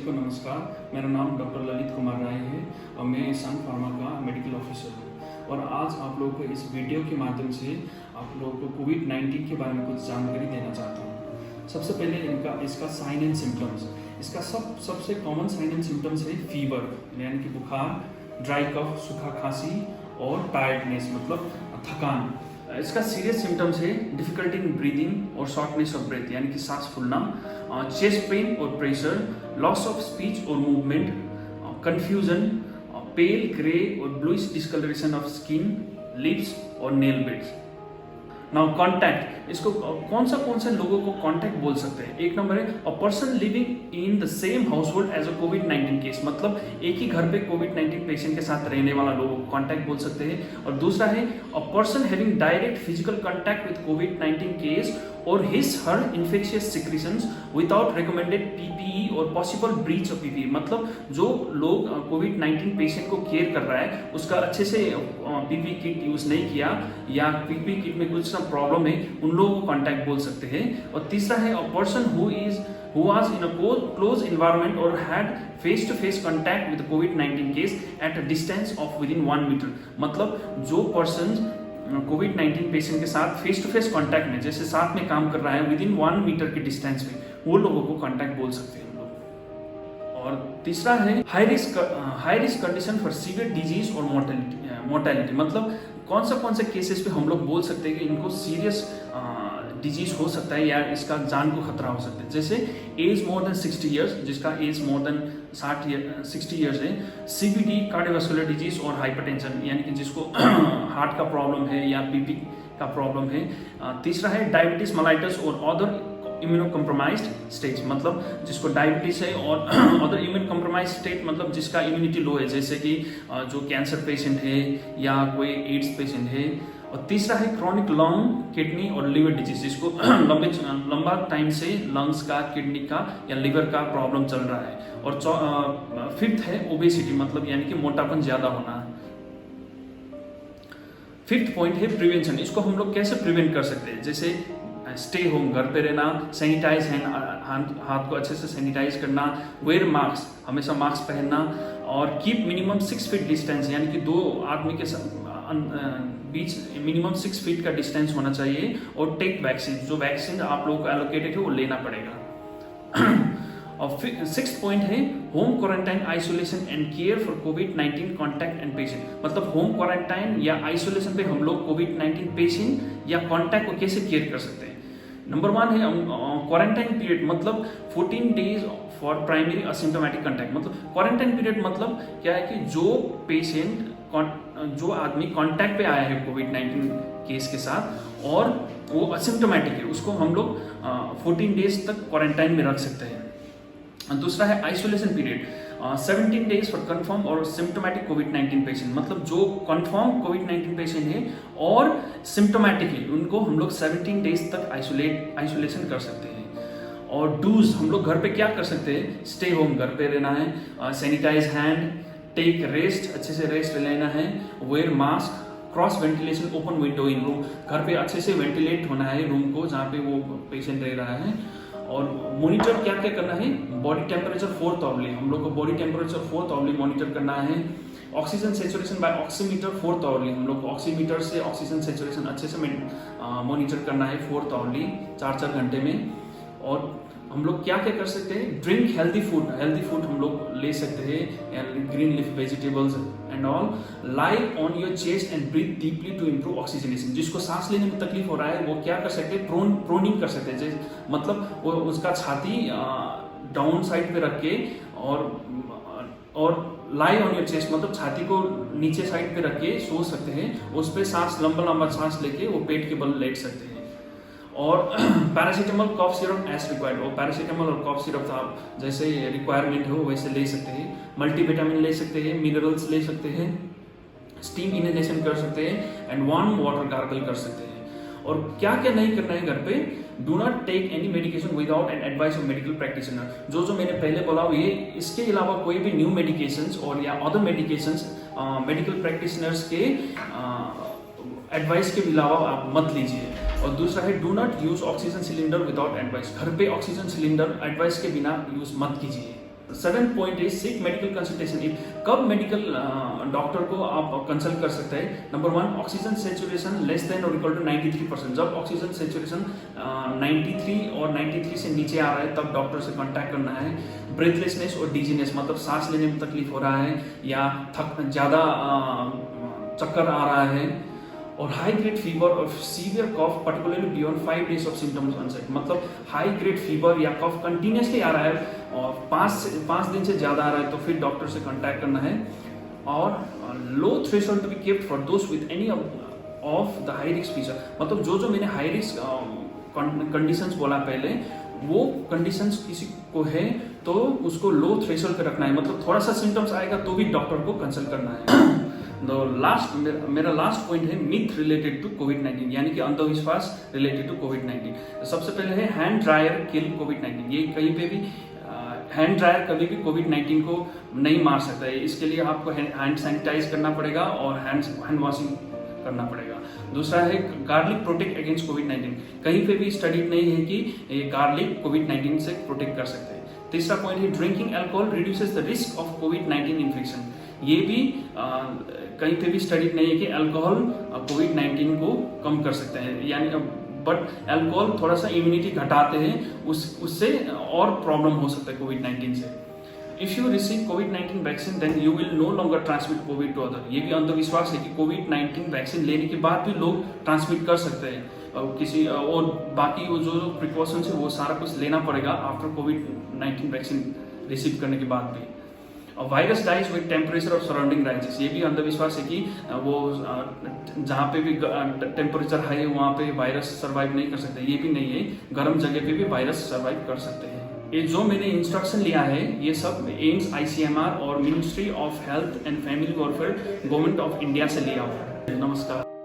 को नमस्कार, मेरा नाम डॉक्टर ललित कुमार राय है और मैं सन फार्मा का मेडिकल ऑफिसर हूँ। और आज आप लोगों को इस वीडियो के माध्यम से आप लोगों को कोविड-19 के बारे में कुछ जानकारी देना चाहता हूँ। सबसे पहले इसका साइन एंड सिम्टम्स। इसका सबसे कॉमन साइन एंड सिम्टम्स है फीवर यानी कि बुखार, ड्राई कफ, सूखा खांसी और टायर्डनेस मतलब थकान। इसका सीरियस सिम्टम्स है डिफिकल्टी इन ब्रीदिंग और शॉर्टनेस ऑफ ब्रेथ यानी कि सांस फूलना, चेस्ट पेन और प्रेशर, लॉस ऑफ स्पीच और मूवमेंट, कंफ्यूजन, पेल ग्रे और bluish discolouration of skin, lips और नेल बेड्स। नाउ कॉन्टैक्ट, इसको कौन सा लोगों को कॉन्टैक्ट बोल सकते हैं। एक नंबर है a person living in the same household as a कोविड-19 केस, मतलब एक ही घर पे कोविड-19 पेशेंट के साथ रहने वाला लोगों को कॉन्टैक्ट बोल सकते हैं। और दूसरा है a person having direct physical contact with covid case और his her infectious secretions without recommended PPE और possible breach of PPE, मतलब जो लोग कोविड-19 पेशेंट को केयर कर रहा है उसका अच्छे से PPE किट यूज नहीं किया या PPE किट में कुछ प्रॉब्लम है, उन लोगों को कॉन्टैक्ट बोल सकते हैं। और तीसरा है a person who was in a close environment or had face-to-face contact with COVID-19 case at a distance of within 1 meter, मतलब जो पर्सन कोविड-19 पेशेंट के साथ फेस टू फेस कांटेक्ट में जैसे साथ में काम कर रहा है विद इन 1 मीटर के डिस्टेंस में, वो लोगों को कांटेक्ट बोल सकते हैं हम लोग। और तीसरा है high risk condition for severe disease और मोर्टेलिटी, मतलब कौन से केसेस पे हम लोग बोल सकते हैं कि इनको सीरियस डिजीज हो सकता है या इसका जान को खतरा हो सकता है। जैसे एज मोर देन 60 ईयर्स, जिसका एज मोर देन 60 ईयर्स है, सीबीडी कार्डियोवास्कुलर डिजीज और हाइपरटेंशन यानी कि जिसको हार्ट का प्रॉब्लम है या बीपी का प्रॉब्लम है। तीसरा है डायबिटीज मेलाइटस और अदर इम्यूनो कम्प्रोमाइज्ड स्टेज, मतलब जिसको डायबिटीज है और अदर इम्यूनो कम्प्रोमाइज्ड स्टेट मतलब जिसका इम्यूनिटी लो है, जैसे कि जो कैंसर पेशेंट है या कोई एड्स पेशेंट है। और तीसरा है क्रॉनिक लंग, किडनी और लिवर डिजीज, जिसको लंबा टाइम से लंग्स का, किडनी का या लिवर का प्रॉब्लम चल रहा है। और फिफ्थ है ओबेसिटी, मतलब यानी कि मोटापन ज्यादा होना। फिफ्थ पॉइंट है प्रिवेंशन, इसको हम लोग कैसे प्रिवेंट कर सकते हैं। जैसे स्टे होम, घर पे रहना, सैनिटाइज हाथ को अच्छे से सैनिटाइज करना, वेयर मास्क, हमेशा मास्क पहनना और कीप मिनिमम 6 फीट डिस्टेंस, यानी कि 2 आदमी के बीच मिनिमम 6 फीट का डिस्टेंस होना चाहिए। और टेक वैक्सीन, जो वैक्सीन आप लोगों को एलोकेटेड है वो लेना पड़ेगा। और 6th पॉइंट है home quarantine, isolation and care for covid contact and patient, मतलब होम क्वारंटाइन या आइसोलेशन पे हम लोग कोविड-19 पेशेंट या कॉन्टैक्ट को कैसे केयर कर सकते हैं। नंबर 1 है क्वारंटाइन पीरियड, मतलब 14 days for primary asymptomatic contact, मतलब क्वारंटाइन पीरियड मतलब क्या है कि जो आदमी कांटेक्ट पे आया है कोविड-19 केस के साथ और वो असिम्टोमेटिक है, उसको हम लोग 14 डेज तक क्वारंटाइन में रख सकते हैं। दूसरा है isolation period, 17 days for confirm और सिम्टोमेटिक कोविड-19 पेशेंट, मतलब जो कंफर्म कोविड-19 पेशेंट है और सिम्टोमेटिक है उनको हम लोग 17 डेज तक आइसोलेशन कर सकते हैं। और डूज, हम लोग घर पे क्या कर सकते हैं, स्टे होम, घर पे रहना है, सैनिटाइज हैंड, टेक रेस्ट, अच्छे से रेस्ट लेना है, wear mask, cross ventilation open window in room, घर पे अच्छे से वेंटिलेट होना है रूम को जहाँ पे वो पेशेंट रह रहा है। और मॉनिटर क्या क्या करना है, बॉडी टेम्परेचर 4th आवली, हम लोग को बॉडी टेम्परेचर 4th आवली मॉनिटर करना है। Oxygen saturation by oximeter 4th hourly, हम लोग को ऑक्सीमीटर से ऑक्सीजन सेचुरेशन अच्छे से मॉनिटर करना है 4th आवली 4 घंटे में। और हम लोग क्या क्या कर सकते हैं, ड्रिंक हेल्दी फूड हम लोग ले सकते हैं, green leaf vegetables and all, lie on your chest and breathe deeply to improve oxygenation, जिसको सांस लेने में तकलीफ हो रहा है वो क्या कर सकते हैं, प्रोनिंग कर सकते हैं, मतलब वो उसका छाती डाउन साइड पे रख के और लाई ऑन योर चेस्ट, मतलब छाती को नीचे साइड पे रख के सो सकते हैं, उस पर सांस लंबा सांस लेके वो पेट के बल लेट सकते हैं। और paracetamol cough syrup as required, और पैरासीटामोल और कफ सिरप आप जैसे रिक्वायरमेंट हो वैसे ले सकते हैं। मल्टीविटामिन ले सकते हैं, मिनरल्स ले सकते हैं, स्टीम इनहेलेशन कर सकते हैं एंड वार्म वाटर गार्गल कर सकते हैं। और क्या क्या नहीं करना है घर पे, do not take any medication without an advice of medical practitioner, जो मैंने पहले बोला ये इसके अलावा कोई भी न्यू मेडिकेशंस और या अदर मेडिकेशंस मेडिकल प्रैक्टिशनर्स के एडवाइस के अलावा आप मत लीजिए। और दूसरा है do not use oxygen cylinder without advice, घर पे ऑक्सीजन सिलेंडर एडवाइस के बिना यूज मत कीजिए। Sudden point is seek medical consultation. कब मेडिकल डॉक्टर को आप कंसल्ट कर सकते हैं? Number 1, oxygen saturation less than और इक्वल टू 93%। जब ऑक्सीजन सेचुरेशन 93 और 93 से नीचे आ रहा है तब डॉक्टर से कांटेक्ट करना है। ब्रेथलेसनेस और डिजीनेस मतलब सांस लेने में तकलीफ हो रहा है या ज़्यादा चक्कर आ रहा है, और हाई ग्रेड फीवर और severe cough particularly beyond 5 days of symptoms onset. मतलब हाई ग्रेड फीवर या कॉफ कंटिन्यूसली आ रहा है और 5 दिन से ज़्यादा आ रहा है तो फिर डॉक्टर से कांटेक्ट करना है। और low threshold to be kept for those with any of the high risk feature. मतलब जो मैंने हाई रिस्क कंडीशंस बोला पहले, वो कंडीशंस किसी को है तो उसको लो थ्रेशोल्ड पे रखना है। मतलब थोड़ा सा सिम्टम्स आएगा तो भी डॉक्टर को कंसल्ट करना है। मेरा लास्ट पॉइंट है मिथ रिलेटेड टू कोविड-19, यानी कि अंधविश्वास रिलेटेड टू कोविड-19। सबसे पहले है हैंड ड्रायर किल कोविड-19। ये कहीं पे भी हैंड ड्रायर कभी भी कोविड-19 को नहीं मार सकता है। इसके लिए आपको हैंड सैनिटाइज करना पड़ेगा और हैंड वॉशिंग करना पड़ेगा। दूसरा है गार्लिक प्रोटेक्ट अगेंस्ट कोविड-19। कहीं पे भी स्टडी नहीं है कि ये गार्लिक कोविड-19 से प्रोटेक्ट कर सकते हैं। तीसरा पॉइंट है drinking alcohol reduces the risk of covid infection. ये भी कहीं पे भी स्टडी नहीं है कि अल्कोहल कोविड-19 को कम कर सकते हैं, यानी बट अल्कोहल थोड़ा सा इम्यूनिटी घटाते हैं, उससे और प्रॉब्लम हो सकता है कोविड-19 से। इफ यू रिसीव कोविड-19 vaccine then you will no longer transmit COVID to other. ये भी अंधविश्वास है कि कोविड-19 वैक्सीन लेने के बाद भी लोग ट्रांसमिट कर सकते हैं किसी, और बाकी वो जो प्रिकॉशंस है वो सारा कुछ लेना पड़ेगा आफ्टर कोविड-19 वैक्सीन रिसीव करने के बाद भी। वायरस डाइज विद टेम्परेचर और सराउंडिंग राइजेस। ये भी अंधविश्वास है कि वो जहाँ पे भी टेम्परेचर हाई है वहाँ पे वायरस सर्वाइव नहीं कर सकते। ये भी नहीं है, गर्म जगह पे भी वायरस सर्वाइव कर सकते हैं। ये जो मैंने इंस्ट्रक्शन लिया है ये सब एम्स, ICMR और ministry of health and family welfare government of India से लिया हुआ है। नमस्कार।